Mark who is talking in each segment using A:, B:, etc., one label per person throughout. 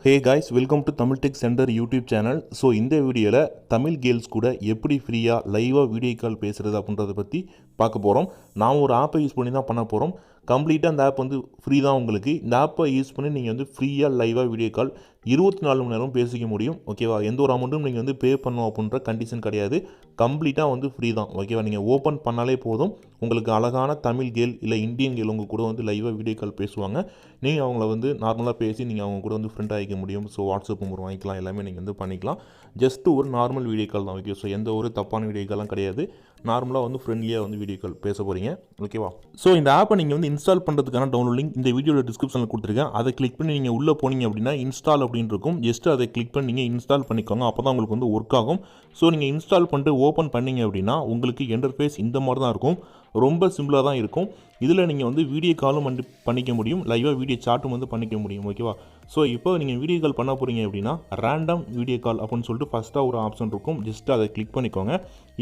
A: Hey guys, welcome to Tamil tech centre YouTube channel. So இந்த வீடியோவில் Tamil girls கூட எப்படி ஃப்ரீயாக லைவாக வீடியோ கால் பேசுகிறது அப்படின்றத பற்றி பார்க்க போகிறோம். நான் ஒரு ஆப்பை யூஸ் பண்ணி தான் பண்ண போகிறோம். கம்ப்ளீட்டாக அந்த ஆப் வந்து ஃப்ரீ தான் உங்களுக்கு. இந்த ஆப்பை யூஸ் பண்ணி நீங்கள் வந்து ஃப்ரீயாக லைவாக வீடியோ கால் 24 மணி நேரம் பேசிக்க முடியும். ஓகேவா? எந்த ஒரு அமௌண்ட்டும் நீங்கள் வந்து பே பண்ணணும் அப்படின்ற கண்டிஷன் கிடையாது. கம்ப்ளீட்டாக வந்து ஃப்ரீ தான். ஓகேவா? நீங்கள் ஓப்பன் பண்ணாலே போதும், உங்களுக்கு அழகான தமிழ் கேர்ள் இல்லை இந்தியன் கேர்ள் உங்கள் கூட வந்து லைவாக வீடியோ கால் பேசுவாங்க. நீங்கள் அவங்கள வந்து நார்மலாக பேசி நீங்கள் அவங்க கூட வந்து ஃப்ரெண்ட் ஆகிக்க முடியும். ஸோ வாட்ஸ்அப் நம்பர் வாங்கிக்கலாம், எல்லாமே நீங்கள் வந்து பண்ணிக்கலாம். ஜஸ்ட் ஒரு நார்மல் வீடியோ கால் தான். ஓகே, ஸோ எந்த ஒரு தப்பான வீடியோ கால்லாம் கிடையாது. நார்மலாக வந்து ஃப்ரெண்ட்லியாக வந்து வீடியோ கால் பேச போகிறீங்க. ஓகேவா? ஸோ இந்த ஆப்பை நீங்கள் வந்து இன்ஸ்டால் பண்ணுறதுக்கான டவுன்லோட் லிங்க் இந்த வீடியோட டிஸ்கிரிப்ஷனில் கொடுத்துருக்கேன். அதை கிளிக் பண்ணி நீங்கள் உள்ளே போனீங்க அப்படின்னா இன்ஸ்டால் அப்படின்னு இருக்கும். ஜஸ்ட் அதை கிளிக் பண்ணி நீங்கள் இன்ஸ்டால் பண்ணிக்கோங்க. அப்போ தான் உங்களுக்கு வந்து ஒர்க் ஆகும். ஸோ நீங்கள் இன்ஸ்டால் பண்ணிட்டு ஓப்பன் பண்ணிங்க அப்படின்னா உங்களுக்கு இன்டர்ஃபேஸ் இந்த மாதிரி தான் இருக்கும். ரொம்ப சிம்பிளாக தான் இருக்கும். இதில் நீங்கள் வந்து வீடியோ காலும் வந்து பண்ணிக்க முடியும், லைவாக வீடியோ சாட்டும் வந்து பண்ணிக்க முடியும். ஓகேவா? ஸோ இப்போ நீங்கள் வீடியோ கால் பண்ண போகிறீங்க அப்படின்னா ரேண்டம் வீடியோ கால் அப்படின்னு சொல்லிட்டு ஃபஸ்ட்டாக ஒரு ஆப்ஷன் இருக்கும். ஜஸ்ட் அதை கிளிக் பண்ணிக்கோங்க.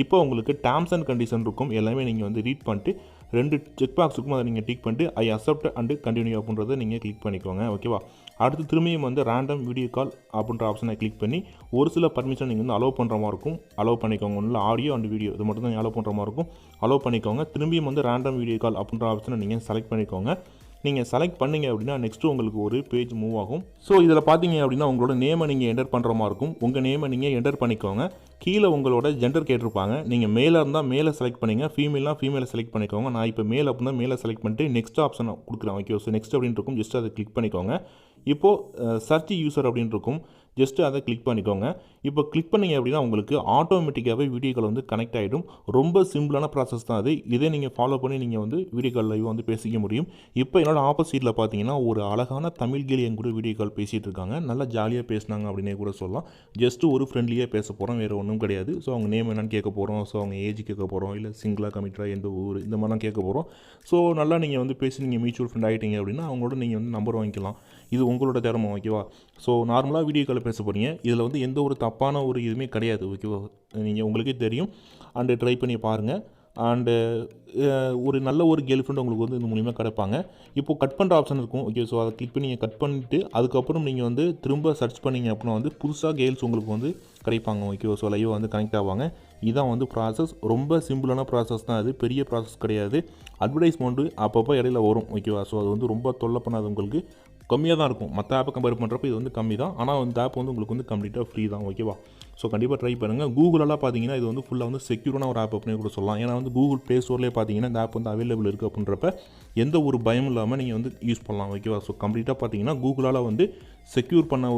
A: இப்போ உங்களுக்கு டேர்ம்ஸ் அண்ட் கண்டிஷன் இருக்கும். எல்லாமே நீங்கள் வந்து ரீட் பண்ணிட்டு 2 செக் பாக்ஸ் இருக்கும், அதை நீங்கள் டிக் பண்ணிட்டு ஐ அக்செப்ட் அண்டு கண்டினியூ அப்படின்றத நீங்கள் கிளிக் பண்ணிக்கோங்க. ஓகேவா? அடுத்து திரும்பியும் வந்து ரேண்டம் வீடியோ கால் அப்படின்ற ஆப்ஷனை கிளிக் பண்ணி ஒரு சில பர்மிஷன் நீங்கள் வந்து அலோவ் பண்ணுற மாதிரி இருக்கும். அலோவ் பண்ணிக்கோங்க. ஒன்றில் ஆடியோ அண்ட் வீடியோ இது மட்டும் தான் அலோவ் பண்ணுற மாதிரி இருக்கும். அலோவ் பண்ணிக்கோங்க. திரும்பியும் வந்து ரேண்டம் வீடியோ கால் அப்படின்ற ஆப்ஷனை நீங்கள் செலக்ட் பண்ணிக்கோங்க. நீங்கள் செலக்ட் பண்ணிங்க அப்படின்னா நெக்ஸ்ட்டு உங்களுக்கு ஒரு பேஜ் மூவ் ஆகும். ஸோ இதில் பார்த்தீங்க அப்படின்னா உங்களோட நேமை நீங்கள் என்டர் பண்ணுற மாதிரி இருக்கும். உங்கள் நேமை நீங்கள் என்டர் பண்ணிக்கோங்க. கீழே உங்களோட ஜெண்டர் கேட்டிருப்பாங்க. நீங்கள் மேலாக இருந்தால் மேலே செலக்ட் பண்ணிங்க, ஃபீமேலாக ஃபீமேலை செலக்ட் பண்ணிக்கோங்க. நான் இப்போ மேல் அப்படின்னா மேலே செலக்ட் பண்ணிட்டு நெக்ஸ்ட் ஆப்ஷன் கொடுக்குறேன். ஓகே, ஸோ நெக்ஸ்ட் அப்படின்னு இருக்கும். ஜஸ்ட் அதை கிளிக் பண்ணிக்கோங்க. இப்போது சர்ச் யூசர் அப்படின்னு இருக்கும். ஜஸ்ட்டு அதை கிளிக் பண்ணிக்கோங்க. இப்போ கிளிக் பண்ணிங்க அப்படின்னா உங்களுக்கு ஆட்டோமேட்டிக்காகவே வீடியோ கால் வந்து கனெக்ட் ஆகிடும். ரொம்ப சிம்பிளான ப்ராசஸ் தான் அது. இதே நீங்கள் ஃபாலோ பண்ணி நீங்கள் வந்து வீடியோ கால் லைவ் வந்து பேசிக்க முடியும். இப்போ என்னோட ஆப்போசிட்டில் பார்த்தீங்கன்னா ஒரு அழகான தமிழ் கேர்ள் என் கூட வீடியோ கால் பேசிகிட்டு இருக்காங்க. நல்லா ஜாலியாக பேசினாங்க அப்படின்னே கூட சொல்லலாம். ஜஸ்ட்டு ஒரு ஃப்ரெண்ட்லியாக பேச போகிறோம், வேறு ஒன்றும் கிடையாது. ஸோ அவங்க நேம் என்னன்னு கேட்க போகிறோம், ஸோ அவங்க ஏஜ் கேட்க போகிறோம், இல்லை சிங்கிளாக கமிட்டடாக எந்த ஊர் இந்த மாதிரிலாம் கேட்க போகிறோம். ஸோ நல்லா நீங்கள் வந்து பேசி நீங்கள் மியூச்சுவல் ஃப்ரெண்ட் ஆகிட்டீங்க அப்படின்னா அவங்களோட நீங்கள் வந்து நம்பர் வாங்கிக்கலாம். இது உங்களோட திறமை. ஓகேவா? ஸோ நார்மலாக வீடியோ கால் பேச போகிறீங்க. இதில் வந்து எந்த ஒரு தப்பான ஒரு இதுவுமே கிடையாது. ஓகேவா? நீங்கள் உங்களுக்கே தெரியும். அண்டு ட்ரை பண்ணி பாருங்கள். அண்டு ஒரு நல்ல ஒரு கேர்ள் ஃப்ரெண்ட் உங்களுக்கு வந்து இந்த மூலிமா கிடைப்பாங்க. இப்போது கட் பண்ணுற ஆப்ஷன் இருக்கும். ஓகே, ஸோ அதை கிளிக் பண்ணி நீங்கள் கட் பண்ணிவிட்டு அதுக்கப்புறம் நீங்கள் வந்து திரும்ப சர்ச் பண்ணிங்க அப்படின்னா வந்து புதுசாக கேர்ள்ஸ் உங்களுக்கு வந்து கிடைப்பாங்க. ஓகேவா? ஸோ லைவாக வந்து கனெக்ட் ஆவாங்க. இதுதான் வந்து ப்ராசஸ். ரொம்ப சிம்பிளான ப்ராசஸ் தான். அது பெரிய ப்ராசஸ் கிடையாது. அட்வர்டைஸ்மெண்ட்டு அப்பப்போ இடையில வரும். ஓகேவா? ஸோ அது வந்து ரொம்ப தொல்லை பண்ணாது, உங்களுக்கு கம்மியாக தான் இருக்கும். மற்ற ஆப்பை கம்பேர் பண்ணுறப்ப இது வந்து கம்மி தான். ஆனால் இந்த ஆப் வந்து உங்களுக்கு வந்து கம்ப்ளீட்டாக ஃப்ரீ தான். ஓகேவா? ஸோ கண்டிப்பாக ட்ரை பண்ணுங்கள். கூகுளெல்லாம் பார்த்தீங்கன்னா இது வந்து ஃபுல்லாக வந்து செக்யூரான ஒரு ஆப் அப்படின்னு கூட சொல்லலாம். ஏன்னா வந்து கூகுள் ப்ளே ஸ்டோர்லேயே பார்த்தீங்கன்னா இந்த ஆப் வந்து அவைலபிள் இருக்குது அப்படின்றப்ப எந்த ஒரு பயம் இல்லாமல் நீங்கள் வந்து யூஸ் பண்ணலாம். ஓகேவா? ஸோ கம்ப்ளீட்டாக பார்த்தீங்கன்னா கூகுளால் வந்து செக்யூர் பண்ண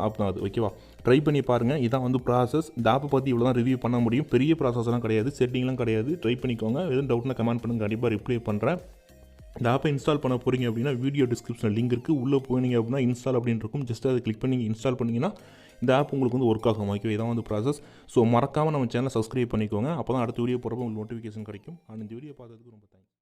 A: ஆப் தான் அது. ஓகேவா? ட்ரை பண்ணி பாருங்கள். இதான் வந்து ப்ராசஸ். இந்த ஆப்பை பற்றி இவ்வளோ தான் ரிவ்யூ பண்ண முடியும். பெரிய ப்ராசஸ்லாம் கிடையாது, செட்டிங்லாம் கிடையாது. ட்ரை பண்ணிக்கோங்க. எதுவும் டவுட்னா கமெண்ட் பண்ணுங்கள், கண்டிப்பாக ரிப்ளை பண்ணுறேன். இந்த ஆப்பை இன்ஸ்டால் பண்ண போகிறீங்க அப்படின்னா வீடியோ டிஸ்கிரிப்ஷனில் லிங்க் இருக்குது. உள்ளே போனீங்க அப்படின்னா இன்ஸ்டால் அப்படின்னு இருக்கும். ஜஸ்ட் அதை கிளிக் பண்ணி இன்ஸ்டால் பண்ணிங்கன்னா இந்த ஆப் உங்களுக்கு வந்து ஒர்க் ஆகும். ஓகே, இதான் வந்து ப்ராசஸ். ஸோ மறக்காமல் நம்ம சேனலை சப்ஸ்கிரைப் பண்ணிக்கோங்க. அப்போ தான் அடுத்த வீடியோ போகிறப்போ உங்களுக்கு நோட்டிஃபிகேஷன் கிடைக்கும். அண்ட் இந்த வீடியோ பார்த்ததுக்கு ரொம்ப தேங்க்ஸ்.